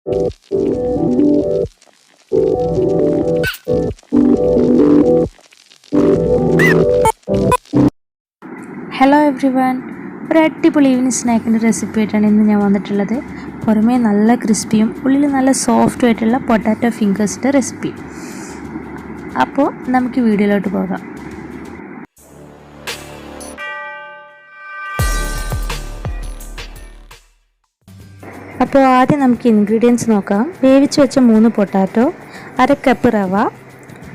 Hello every one, ഒരു അടിപൊളി evening സ്നാക്കിൻ്റെ recipe ആയിട്ടാണ് ഇന്ന് ഞാൻ വന്നിട്ടുള്ളത്. പുറമേ നല്ല ക്രിസ്പിയും ഉള്ളിൽ നല്ല സോഫ്റ്റും ആയിട്ടുള്ള പൊട്ടാറ്റോ ഫിംഗേഴ്സിൻ്റെ റെസിപ്പി. അപ്പോൾ നമുക്ക് വീഡിയോയിലോട്ട് പോകാം. അപ്പോൾ ആദ്യം നമുക്ക് ഇൻഗ്രീഡിയൻസ് നോക്കാം. വേവിച്ച് വെച്ച 3 പൊട്ടാറ്റോ, 1/2 കപ്പ് റവ,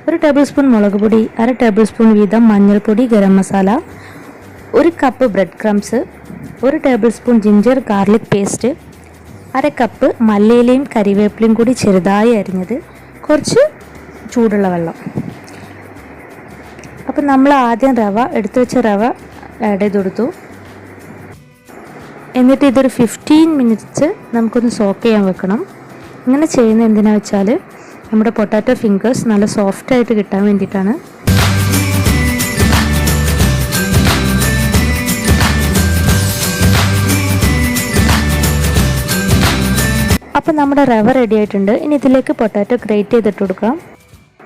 1 ടേബിൾ സ്പൂൺ മുളക് പൊടി, 1/2 ടേബിൾ സ്പൂൺ വീതം മഞ്ഞൾപ്പൊടി, garam masala, 1 cup bread crumbs, 1 table spoon ginger garlic paste, 1/2 cup മല്ലിയിലയും കരിവേപ്പിലയും കൂടി ചെറുതായി അരിഞ്ഞത്, കുറച്ച് ചൂടുള്ള വെള്ളം. അപ്പോൾ നമ്മൾ ആദ്യം എടുത്തു വെച്ച റവ ആഡ് ചെയ്ത് കൊടുത്തു. എന്നിട്ട് ഇതൊരു 15 മിനിറ്റ്സ് നമുക്കൊന്ന് സോക്ക് ചെയ്യാൻ വെക്കണം. ഇങ്ങനെ ചെയ്യുന്നത് എന്തിനാണെന്ന് വെച്ചാൽ നമ്മുടെ പൊട്ടാറ്റോ ഫിംഗേഴ്സ് നല്ല സോഫ്റ്റായിട്ട് കിട്ടാൻ വേണ്ടിയിട്ടാണ്. അപ്പോൾ നമ്മുടെ റവ റെഡി ആയിട്ടുണ്ട്. ഇനി ഇതിലേക്ക് പൊട്ടാറ്റോ ഗ്രേറ്റ് ചെയ്തിട്ട് കൊടുക്കാം.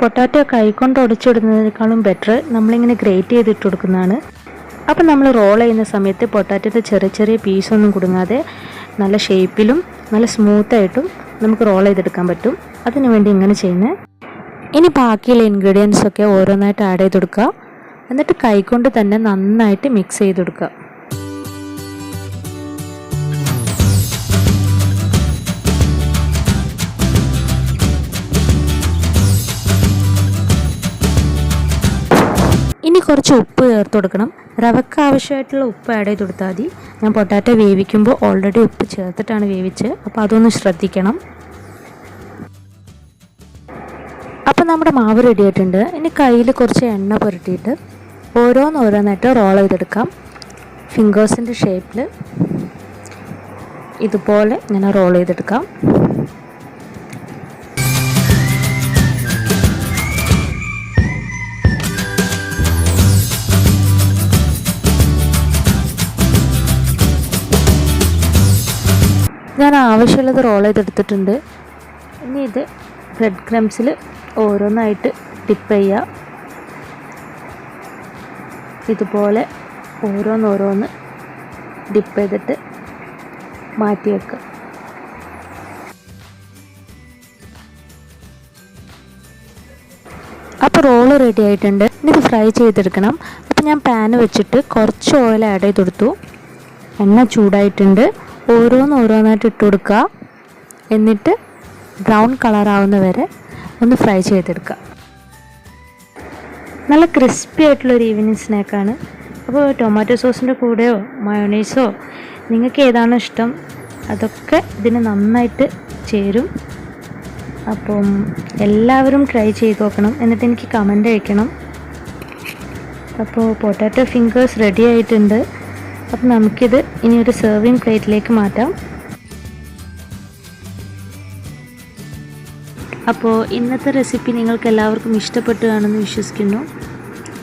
പൊട്ടാറ്റോ കൈകൊണ്ട് ഉടച്ചിടുന്നതിനേക്കാളും ബെറ്റർ നമ്മളിങ്ങനെ ഗ്രേറ്റ് ചെയ്തിട്ട് കൊടുക്കുന്നതാണ്. അപ്പോൾ നമ്മൾ റോൾ ചെയ്യുന്ന സമയത്ത് പൊട്ടാറ്റോയുടെ ചെറിയ ചെറിയ പീസൊന്നും കുടുങ്ങാതെ നല്ല ഷേപ്പിലും നല്ല സ്മൂത്തായിട്ടും നമുക്ക് റോൾ ചെയ്തെടുക്കാൻ പറ്റും. അതിനു വേണ്ടി ഇങ്ങനെ ചെയ്യുന്നത്. ഇനി ബാക്കിയുള്ള ഇൻഗ്രീഡിയൻസ് ഒക്കെ ഓരോന്നായിട്ട് ആഡ് ചെയ്ത് കൊടുക്കുക. എന്നിട്ട് കൈകൊണ്ട് തന്നെ നന്നായിട്ട് മിക്സ് ചെയ്ത് കൊടുക്കുക. ഇനി കുറച്ച് ഉപ്പ് ചേർത്ത് കൊടുക്കണം. റവയ്ക്ക് ആവശ്യമായിട്ടുള്ള ഉപ്പ് ആഡ് ചെയ്ത് കൊടുത്താൽ മതി. ഞാൻ പൊട്ടാറ്റോ വേവിക്കുമ്പോൾ ഓൾറെഡി ഉപ്പ് ചേർത്തിട്ടാണ് വേവിച്ചത്, അപ്പോൾ അതൊന്ന് ശ്രദ്ധിക്കണം. അപ്പോൾ നമ്മുടെ മാവ് റെഡി ആയിട്ടുണ്ട്. ഇനി കയ്യിൽ കുറച്ച് എണ്ണ പുരട്ടിയിട്ട് ഓരോന്നായിട്ട് റോൾ ചെയ്തെടുക്കാം. ഫിംഗേഴ്സിൻ്റെ ഷേപ്പിൽ ഇതുപോലെ ഇങ്ങനെ റോൾ ചെയ്തെടുക്കാം. ഞാൻ ആവശ്യമുള്ളത് റോൾ ചെയ്തെടുത്തിട്ടുണ്ട്. ഇനി ഇത് ബ്രെഡ് ക്രംസിൽ ഓരോന്നായിട്ട് ഡിപ്പ് ചെയ്യുക. ഇതുപോലെ ഓരോന്ന് ഡിപ്പ് ചെയ്തിട്ട് മാറ്റി വെക്കുക. അപ്പോൾ റോള് റെഡി ആയിട്ടുണ്ട്. ഇനി ഇത് ഫ്രൈ ചെയ്തെടുക്കണം. അപ്പോൾ ഞാൻ പാൻ വെച്ചിട്ട് കുറച്ച് ഓയിൽ ആഡ് ചെയ്ത് കൊടുത്തു. എണ്ണ ചൂടായിട്ടുണ്ട്. ഓരോന്നായിട്ട് ഇട്ട് കൊടുക്കുക. എന്നിട്ട് ബ്രൗൺ കളറാവുന്ന വരെ ഒന്ന് ഫ്രൈ ചെയ്തെടുക്കുക. നല്ല ക്രിസ്പി ആയിട്ടുള്ളൊരു ഈവനിങ് സ്നാക്കാണ്. അപ്പോൾ ടൊമാറ്റോ സോസിൻ്റെ കൂടെയോ മയോണൈസോ നിങ്ങൾക്ക് ഏതാണോ ഇഷ്ടം അതൊക്കെ ഇതിന് നന്നായിട്ട് ചേരും. അപ്പം എല്ലാവരും ട്രൈ ചെയ്ത് നോക്കണം. എന്നിട്ട് എനിക്ക് കമൻ്റ് അയക്കണം. അപ്പോൾ പൊട്ടാറ്റോ ഫിംഗേഴ്സ് റെഡി ആയിട്ടുണ്ട്. അപ്പോൾ നമുക്കിത് ഇനി ഒരു സെർവിങ് പ്ലേറ്റിലേക്ക് മാറ്റാം. അപ്പോൾ ഇന്നത്തെ റെസിപ്പി നിങ്ങൾക്ക് എല്ലാവർക്കും ഇഷ്ടപ്പെട്ടു കാണുമെന്ന് വിശ്വസിക്കുന്നു.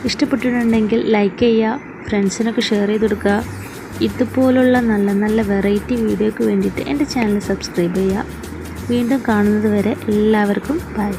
ഇഷ്ടപ്പെട്ടിട്ടുണ്ടെങ്കിൽ ലൈക്ക് ചെയ്യുക, ഫ്രണ്ട്സിനൊക്കെ ഷെയർ ചെയ്ത് കൊടുക്കുക. ഇതുപോലുള്ള നല്ല നല്ല വെറൈറ്റി വീഡിയോയ്ക്ക് വേണ്ടിയിട്ട് എൻ്റെ ചാനൽ സബ്സ്ക്രൈബ് ചെയ്യുക. വീണ്ടും കാണുന്നത് വരെ എല്ലാവർക്കും ബൈ.